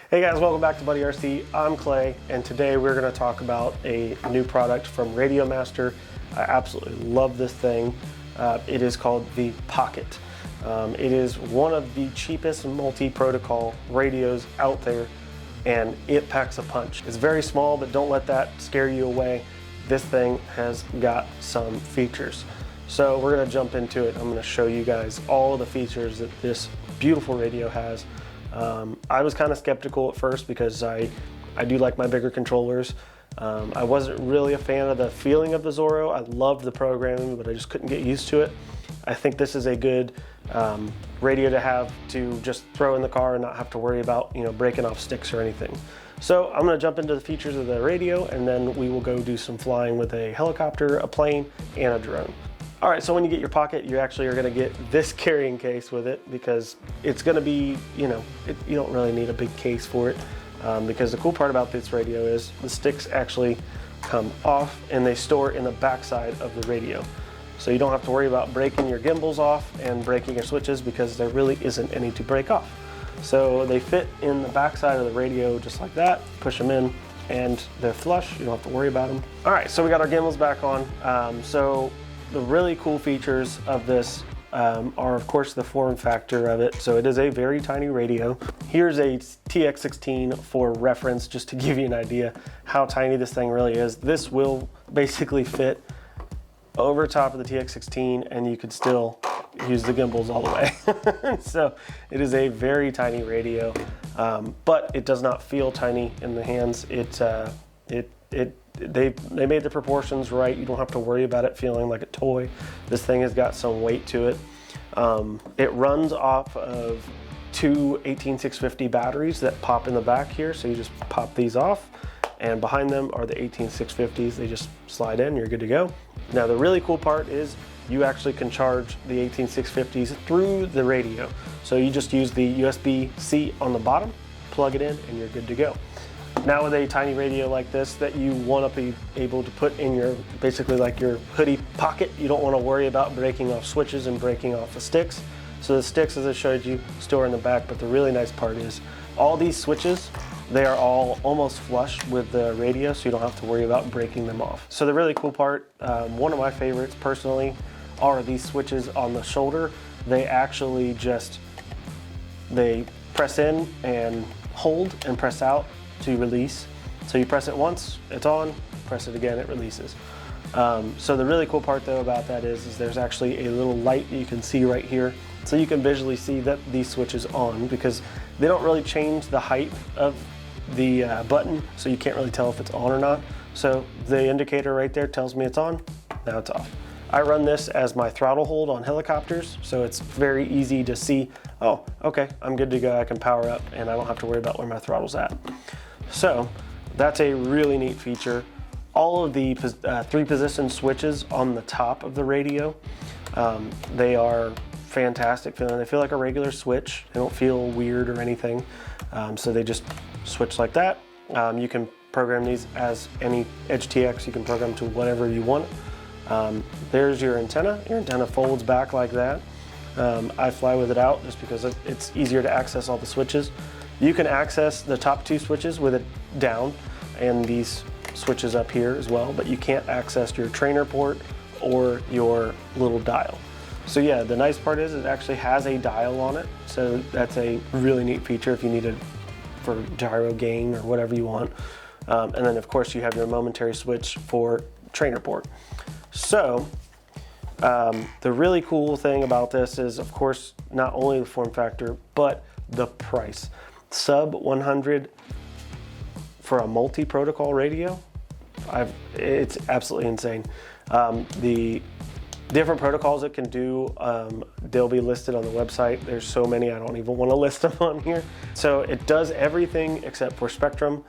Hey guys, welcome back to Buddy RC. I'm Clay, and today we're going to talk about a new product from RadioMaster. I absolutely love this thing. It is called the Pocket. It is one of the cheapest multi-protocol radios out there, and it packs a punch. It's very small, but don't let that scare you away. This thing has got some features. So we're going to jump into it. I'm going to show you guys all of the features that this beautiful radio has. I was kind of skeptical at first because I do like my bigger controllers. I wasn't really a fan of the feeling of the Zorro. I loved the programming, but I just couldn't get used to it. I think this is a good radio to have to just throw in the car and not have to worry about, breaking off sticks or anything. So I'm going to jump into the features of the radio, and then we will go do some flying with a helicopter, a plane, and a drone. All right, so when you get your Pocket, you actually are going to get this carrying case with it because it's going to be, you don't really need a big case for it because the cool part about this radio is the sticks actually come off and they store in the backside of the radio. So you don't have to worry about breaking your gimbals off and breaking your switches because there really isn't any to break off. So they fit in the backside of the radio just like that, push them in, and they're flush. You don't have to worry about them. All right, so we got our gimbals back on. So the really cool features of this are of course the form factor of it. So it is a very tiny radio. Here's a TX16 for reference, just to give you an idea how tiny this thing really is. This will basically fit over top of the TX16 and you could still use the gimbals all the way. So it is a very tiny radio, but it does not feel tiny in the hands. They made the proportions right. You don't have to worry about it feeling like a toy. This thing has got some weight to it. It runs off of two 18650 batteries that pop in the back here. So you just pop these off, and behind them are the 18650s. They just slide in, you're good to go. Now the really cool part is you actually can charge the 18650s through the radio. So you just use the USB-C on the bottom, plug it in, and you're good to go. Now with a tiny radio like this that you want to be able to put in your, basically like your hoodie pocket, you don't want to worry about breaking off switches and breaking off the sticks. So the sticks, as I showed you, store in the back, but the really nice part is all these switches, they are all almost flush with the radio, so you don't have to worry about breaking them off. So the really cool part, one of my favorites personally, are these switches on the shoulder. They actually they press in and hold and press out to release. So you press it once, it's on, press it again, it releases. So the really cool part though about that is there's actually a little light that you can see right here. So you can visually see that these switches on because they don't really change the height of the button, so you can't really tell if it's on or not. So the indicator right there tells me it's on, now it's off. I run this as my throttle hold on helicopters, so it's very easy to see, oh, okay, I'm good to go, I can power up, and I don't have to worry about where my throttle's at. So that's a really neat feature. All of the 3-position switches on the top of the radio, they are fantastic feeling. They feel like a regular switch. They don't feel weird or anything. So they just switch like that. You can program these as any EdgeTX. You can program to whatever you want. There's your antenna. Your antenna folds back like that. I fly with it out just because it's easier to access all the switches. You can access the top 2 switches with it down and these switches up here as well, but you can't access your trainer port or your little dial. So yeah, the nice part is it actually has a dial on it. So that's a really neat feature if you need it for gyro gain or whatever you want. And then of course you have your momentary switch for trainer port. So the really cool thing about this is of course not only the form factor, but the price. Sub 100 for a multi-protocol radio, it's absolutely insane. The different protocols it can do, they'll be listed on the website. There's so many, I don't even want to list them on here. So it does everything except for Spectrum.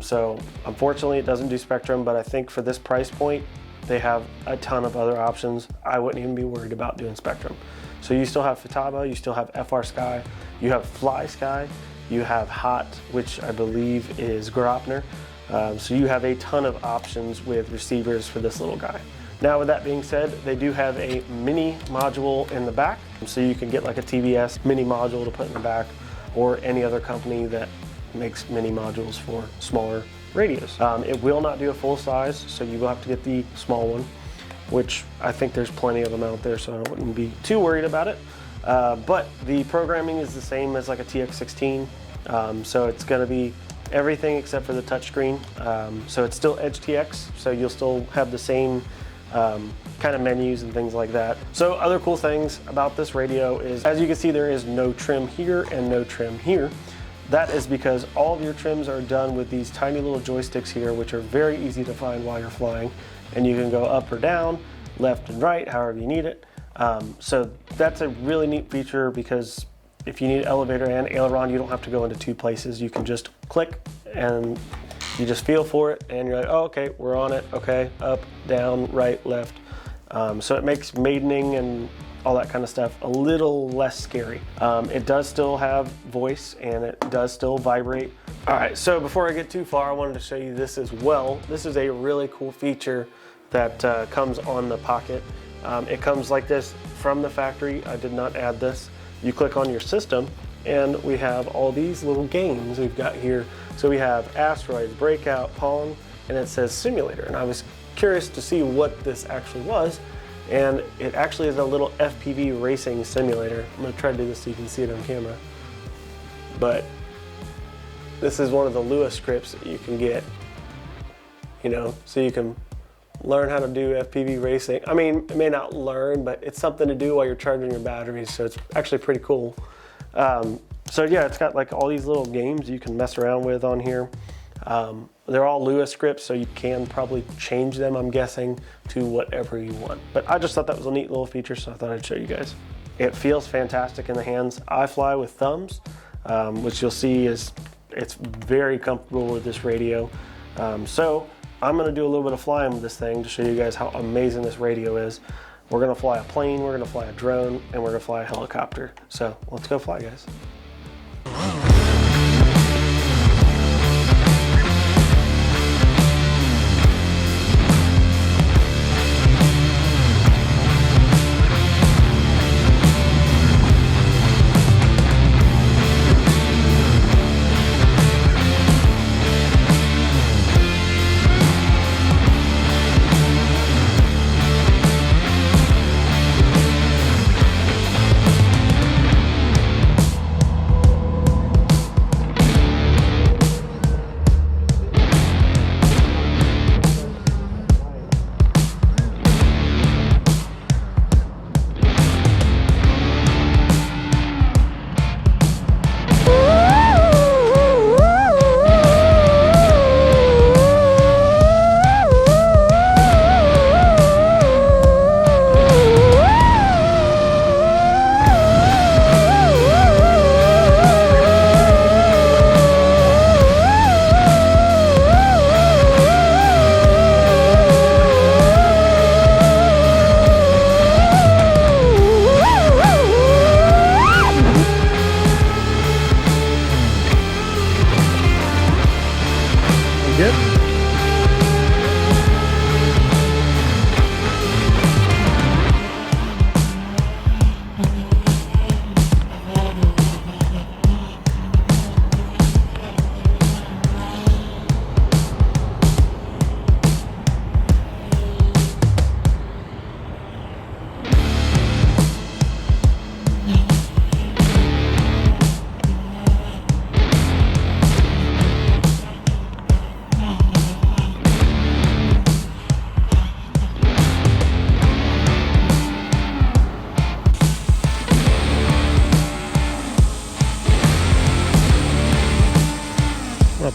So unfortunately it doesn't do Spectrum, but I think for this price point, they have a ton of other options. I wouldn't even be worried about doing Spectrum. So you still have Futaba, you still have FR Sky, you have Fly Sky, you have Hot, which I believe is Grapner. So you have a ton of options with receivers for this little guy. Now with that being said, they do have a mini module in the back. So you can get like a TBS mini module to put in the back, or any other company that makes mini modules for smaller radios. It will not do a full size, so you will have to get the small one, which I think there's plenty of them out there, so I wouldn't be too worried about it. But the programming is the same as like a TX16, so it's going to be everything except for the touchscreen. So it's still EdgeTX, so you'll still have the same kind of menus and things like that. So other cool things about this radio is, as you can see, there is no trim here and no trim here. That is because all of your trims are done with these tiny little joysticks here, which are very easy to find while you're flying, and you can go up or down, left and right, however you need it. So that's a really neat feature, because if you need elevator and aileron, you don't have to go into two places. You can just click and you just feel for it, and you're like, oh, okay, we're on it. Okay, up, down, right, left. So it makes maidening and all that kind of stuff a little less scary. It does still have voice, and it does still vibrate. All right, so before I get too far, I wanted to show you this as well. This is a really cool feature that comes on the Pocket. It comes like this from the factory. I did not add this. You click on your system, and we have all these little games we've got here. So we have Asteroids, Breakout, Pong, and it says Simulator. And I was curious to see what this actually was, and it actually is a little FPV racing simulator. I'm gonna try to do this so you can see it on camera. But this is one of the Lua scripts that you can get, you know, so you can learn how to do FPV racing. I mean, it may not learn, but it's something to do while you're charging your batteries, so it's actually pretty cool. So yeah, it's got like all these little games you can mess around with on here. They're all Lua scripts, so you can probably change them, I'm guessing, to whatever you want. But I just thought that was a neat little feature, so I thought I'd show you guys. It feels fantastic in the hands. I fly with thumbs, which you'll see is it's very comfortable with this radio. So I'm gonna do a little bit of flying with this thing to show you guys how amazing this radio is. We're gonna fly a plane, we're gonna fly a drone, and we're gonna fly a helicopter. So let's go fly, guys.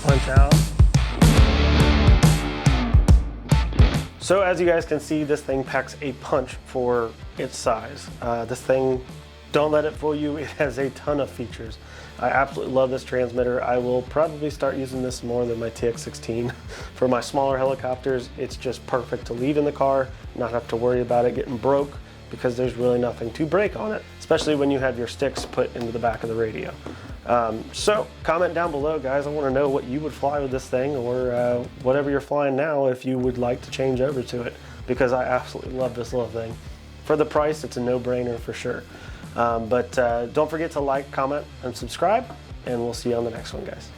Punch out. So as you guys can see, this thing packs a punch for its size. This thing, don't let it fool you, it has a ton of features. I absolutely love this transmitter. I will probably start using this more than my TX16. For my smaller helicopters, it's just perfect to leave in the car, not have to worry about it getting broke, because there's really nothing to break on it, especially when you have your sticks put into the back of the radio. So comment down below, guys. I want to know what you would fly with this thing, or whatever you're flying now, if you would like to change over to it, because I absolutely love this little thing. For the price, it's a no-brainer for sure. But don't forget to like, comment, and subscribe, and we'll see you on the next one, guys.